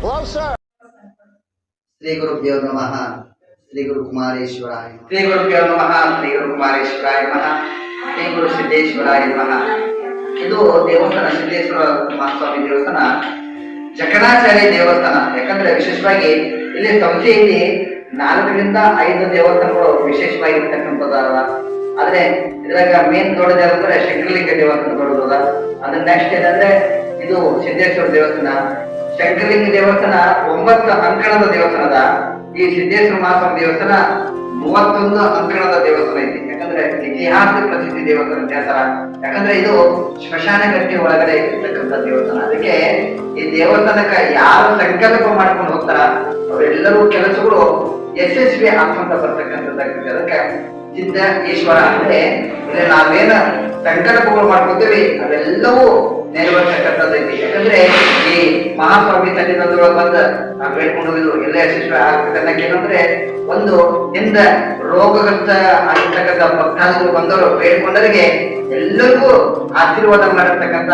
ಶ್ರೀ ಗುರುಭ್ಯೋ ನಮಃ. ಶ್ರೀ ಗುರು ಕುಮಾರೇಶ್ವರಾಯ. ಶ್ರೀ ಗುರುಭ್ಯೋ ನಮಃ. ಶ್ರೀ ಗುರು ಕುಮಾರೇಶ್ವರಾಯ ನಮಃ. ಶ್ರೀ ಗುರು ಸಿದ್ದೇಶ್ವರಾಯ ನಮಃ. ಇದು ದೇವಸ್ಥಾನ ಸಿದ್ದೇಶ್ವರ ಮಹಾಸ್ವಾಮಿ ದೇವಸ್ಥಾನ, ಜಕಣಾಚಾರ್ಯ ದೇವಸ್ಥಾನ. ಯಾಕಂದ್ರೆ ವಿಶೇಷವಾಗಿ ಇಲ್ಲಿ ಸಂಸ್ಥೆಯಲ್ಲಿ 4 ರಿಂದ 5 ದೇವಸ್ಥಾನಗಳು ವಿಶೇಷವಾಗಿ ಇರ್ತಕ್ಕಂಥದ್ದಾವ. ಆದ್ರೆ ಇದ್ರಾಗ ಮೇನ್ ದೊಡ್ಡದಂದ್ರೆ ಶಂಕರಲಿಂಗ ದೇವಸ್ಥಾನ ದೊಡ್ಡದ. ಅದ್ರ ನೆಕ್ಸ್ಟ್ ಏನಂದ್ರೆ ಇದು ಸಿದ್ದೇಶ್ವರ ದೇವಸ್ಥಾನ. ಶಂಕರಲಿಂಗ ದೇವಸ್ಥಾನ 9 ಅಂಕಣದ ದೇವಸ್ಥಾನದ. ಈ ಸಿದ್ದೇಶ್ವರ ಮಹಾಸ್ವಾಮಿ ದೇವಸ್ಥಾನ 31 ಅಂಕಣದ ದೇವಸ್ಥಾನ ಐತಿ. ಯಾಕಂದ್ರೆ ಇತಿಹಾಸ ಪ್ರಸಿದ್ಧಿ ದೇವಸ್ಥಾನ ಅಂತ ಹೇಳ್ತಾರ. ಯಾಕಂದ್ರೆ ಇದು ಸ್ಮಶಾನ ಗಟ್ಟಿ ಒಳಗಡೆ ಇರ್ತಕ್ಕಂಥ ದೇವಸ್ಥಾನ. ಅದಕ್ಕೆ ಈ ದೇವಸ್ಥಾನಕ್ಕ ಯಾರು ಸಂಕಲ್ಪ ಮಾಡ್ಕೊಂಡು ಹೋಗ್ತಾರ ಅವರೆಲ್ಲರೂ ಕೆಲಸಗಳು ಯಶಸ್ವಿ ಆಗ್ಕೊಂತ ಬರ್ತಕ್ಕಂಥದ್ದಾಗ್ತದೆ. ಅದಕ್ಕೆ ಸಿದ್ಧ ಈಶ್ವರ ಅಂದ್ರೆ ಇಲ್ಲಿ ನಾವೇನ ಸಂಕಲ್ಪಗಳು ಮಾಡ್ಕೊತೀವಿ ಅವೆಲ್ಲವೂ ನೆರವೇರ್ತಕ್ಕಂಥದ್ದೈತಿ. ಯಾಕಂದ್ರೆ ಈ ಮಹಾಸ್ವಾಮಿ ಸನ್ನಿಧಾನದೊಳಗೆ ಬಂದ ನಾವು ಬೇಡ್ಕೊಂಡು ಹೋಗಿದ್ರು ಎಲ್ಲ ಯಶಸ್ವಿ ಆಗ್ತದೆ ಅನ್ನಕ್ಕೆ. ಏನಂದ್ರೆ ಒಂದು ಹಿಂದ ರೋಗಗ್ರಸ್ತ ಆಗಿರ್ತಕ್ಕಂಥ ಭಕ್ತಾದಿಗಳು ಬಂದವರು ಬೇಡ್ಕೊಂಡವರಿಗೆ ಎಲ್ಲರಿಗೂ ಆಶೀರ್ವಾದ ಮಾಡಿರ್ತಕ್ಕಂಥ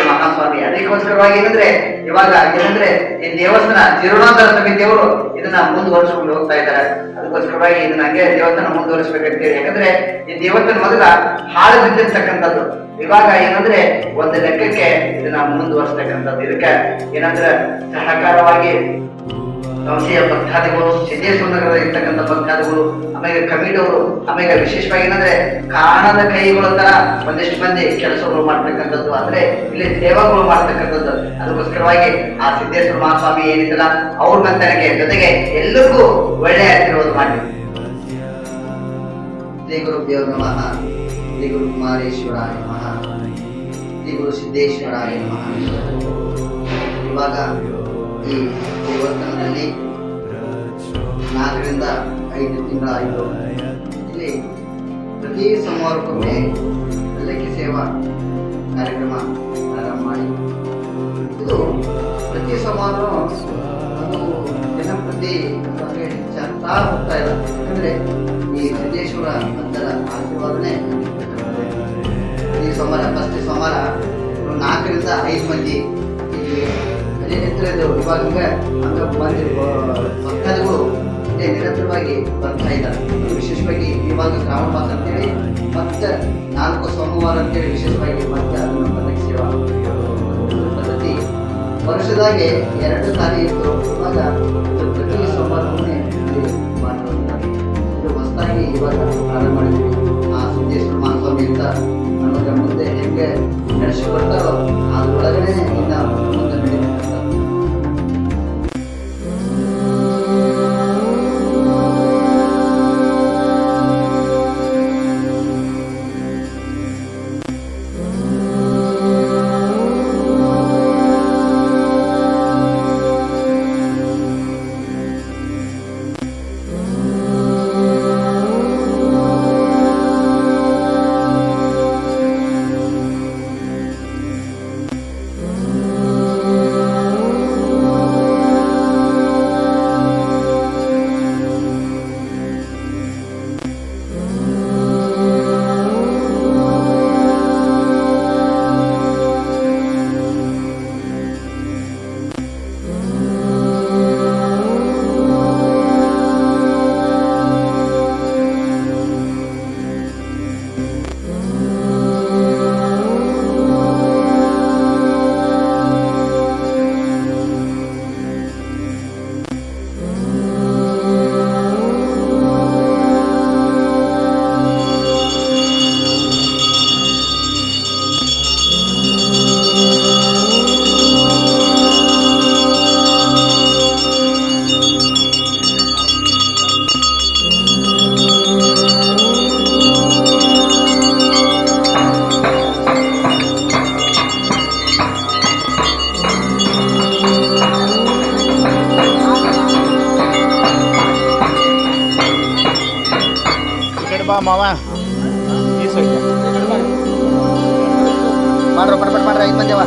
ಮಹಾಸ್ವಾಮಿ. ಅದಕ್ಕೋಸ್ಕರವಾಗಿ ಏನಂದ್ರೆ ಇವಾಗ ಏನಂದ್ರೆ ಈ ದೇವಸ್ಥಾನ ಜೀರ್ಣೋದ್ಧಾರ ಸಮಿತಿಯವರು ಇದನ್ನ ಮುಂದುವರಿಸಿಕೊಂಡು ಹೋಗ್ತಾ ಇದ್ದಾರೆ. ಅದಕ್ಕೋಸ್ಕರವಾಗಿ ಇದನ್ನ ಹಂಗೆ ದೇವಸ್ಥಾನ ಮುಂದುವರಿಸಬೇಕಂತೇಳಿ. ಯಾಕಂದ್ರೆ ಈ ದೇವಸ್ಥಾನ ಮೊದಲ ಹಾಳು ಬಿದ್ದಿರ್ತಕ್ಕಂಥದ್ದು. ಇವಾಗ ಏನಂದ್ರೆ ಒಂದು ಲೆಕ್ಕಕ್ಕೆ ಇದನ್ನ ಮುಂದುವರಿಸ್ತಕ್ಕಂಥದ್ದು. ಇದಕ್ಕೆ ಏನಂದ್ರೆ ಸಹಕಾರವಾಗಿ ಸಂಸ್ಥೆಯ ಭಕ್ತಾದಿಗಳು, ಸಿದ್ದೇಶ್ವರ ನಗರದ ಇರ್ತಕ್ಕಂಥ ಭಕ್ತಾದಿಗಳು, ಆಮೇಲೆ ಕಮಿಟಿಯವರು, ಆಮೇಲೆ ವಿಶೇಷವಾಗಿ ಏನಂದ್ರೆ ಕಾಣದ ಕೈಗಳ ತರ ಒಂದಿಷ್ಟು ಮಂದಿ ಕೆಲಸಗಳು ಮಾಡ್ತಕ್ಕಂಥದ್ದು, ಅಂದ್ರೆ ಇಲ್ಲಿ ಸೇವಾಗಳು ಮಾಡ್ತಕ್ಕಂಥದ್ದು. ಅದಕ್ಕೋಸ್ಕರವಾಗಿ ಆ ಸಿದ್ದೇಶ್ವರ ಮಹಾಸ್ವಾಮಿ ಏನಿದಲ್ಲ ಅವ್ರ ಮಂತನಕ್ಕೆ ಜೊತೆಗೆ ಎಲ್ಲರಿಗೂ ಒಳ್ಳೆಯ ಆಶೀರ್ವಾದ ಮಾಡಿ. ಶ್ರೀ ಗುರುಭ್ಯೋ ನಮಃ. ಶ್ರೀ ಗುರು ಕುಮಾರೇಶ್ವರಾಯ ನಮಃ. ಶ್ರೀ ಗುರು ಸಿದ್ದೇಶ್ವರಾಯ ನಮಃ. ಇವಾಗ ಈ ದೇವಸ್ಥಾನದಲ್ಲಿ 4 ರಿಂದ 5 ತಿಂಗಳಾಯಿತು. ಇಲ್ಲಿ ಪ್ರತಿ ಸೋಮವಾರಕ್ಕೊಮ್ಮೆ ಪಲ್ಲಕ್ಕಿ ಸೇವಾ ಕಾರ್ಯಕ್ರಮ ಪ್ರಾರಂಭ ಮಾಡಿ ಇದು ಪ್ರತಿ ಸೋಮವಾರ ಅದು ದಿನಪ್ರತಿ ಹೆಚ್ಚಾಗ್ತಾ ಹೋಗ್ತಾ ಇಲ್ಲ. ಯಾಕಂದ್ರೆ ಈ ಸಿದ್ದೇಶ್ವರ ಭಕ್ತರ ಆಶೀರ್ವಾದನೆ ಈ ಸೋಮವಾರ ಫಸ್ಟ್ ಸೋಮವಾರ 4 ರಿಂದ 5 ಮಂದಿ ಇವಾಗ ಭಕ್ತಾದಿಗಳು ನಿರಂತರವಾಗಿ ಬರ್ತಾ ಇದ್ದಾರೆ. ವಿಶೇಷವಾಗಿ ಇವಾಗ ಶ್ರಾವಣ ಮಾಸ ಅಂತೇಳಿ ಮತ್ತೆ 4 ಸೋಮವಾರ ಅಂತೇಳಿ ವಿಶೇಷವಾಗಿ ಮತ್ತೆ ಅದನ್ನು ಪಲ್ಲಕ್ಕಿ ಸೇವಾ ಪದ್ಧತಿ ವರ್ಷದಾಗೆ 2 ಸಾರಿ ಇತ್ತು. ಇವಾಗ ಪ್ರತಿ ಸೋಮವಾರ ಮಾಡ್ತಾರೆ. ಇದು ಹೊಸದಾಗಿ ಇವಾಗ ಪ್ರಾರಂಭ ಮಾಡಿದ್ವಿ. ಆ ಸಿದ್ದೇಶ್ವರ ಮಹಾಸ್ವಾಮಿ ಅಂತ ನಮಗೆ ಮುಂದೆ ಹೆಂಗೆ ನಡೆಸಿಕೊಡ್ತಾರೋ ಅದರೊಳಗಡೆ ಇನ್ನ ಮುಂದೆ ನಡೀತಕ್ಕಂಥ ಮಾವ ಮಾಡ್ರ ಪಟ್ಪಟ್ ಮಾಡ್ರ 5 ಮಂದಿ ಅವ.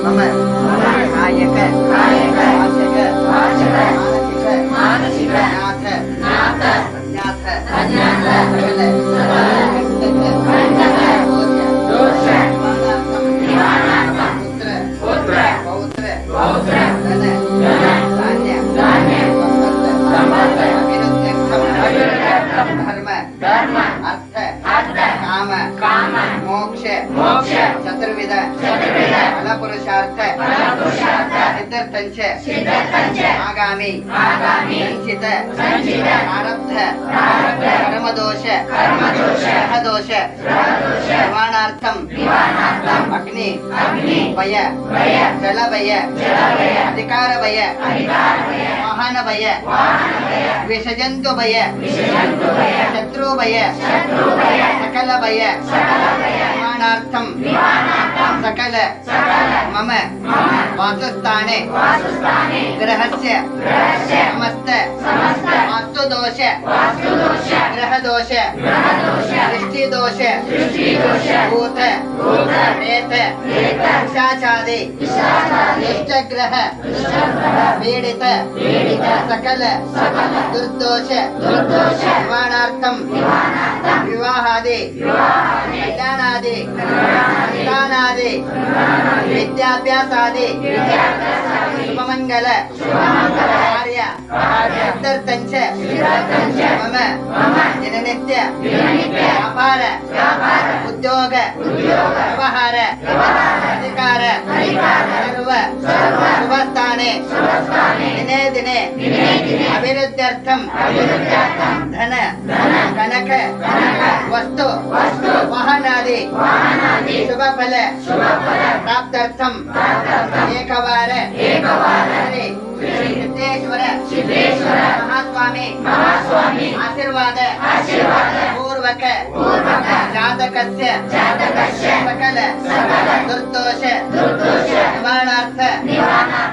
मम कायक वाचक मानसिक नाथ अज्ञात सकल दोष पुत्र पौत्र धन धान्य संपत्ति धर्म अर्थ काम मोक्ष चतुर्विध फल पुरुषार्थ सिद्धर्थंच आगामी संचित प्रारब्ध कर्मदोष ग्रहदोष निवारणार्थम अग्नि भय जल भय अधिकार भय वाहन भय विषजंतु भय शत्रु भय सकल भय निवारणार्थम सकल मम वासस्थाने ग्रहस्य समस्त वास्तुदोष ग्रहदोष दृष्टिदोष भूत प्रेत पिशाचादि दुष्टग्रह पीडित सकल दुर्दोष निवारणार्थम विवाहादि कल्याणादि दानादि विद्याभ्यासादि शुभमंगल कार्य सिद्धर्थंच मम दिननित्य व्यापार उद्योग व्यवहार अधिकार सर्व शुभस्थाने दिने अभिवृद्ध्यर्थम धन कनक वस्तु वाहनादि शुभफल प्राप्त्यर्थम एकवार श्री सिद्धेश्वर महास्वामी आशीर्वाद पूर्वक जातकस्य सकल दुर्दोष निवारणार्थ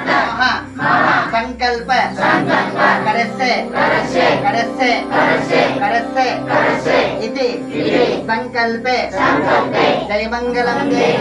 महा संकल्प करस्य इति संकल्पे जय मंगलम जय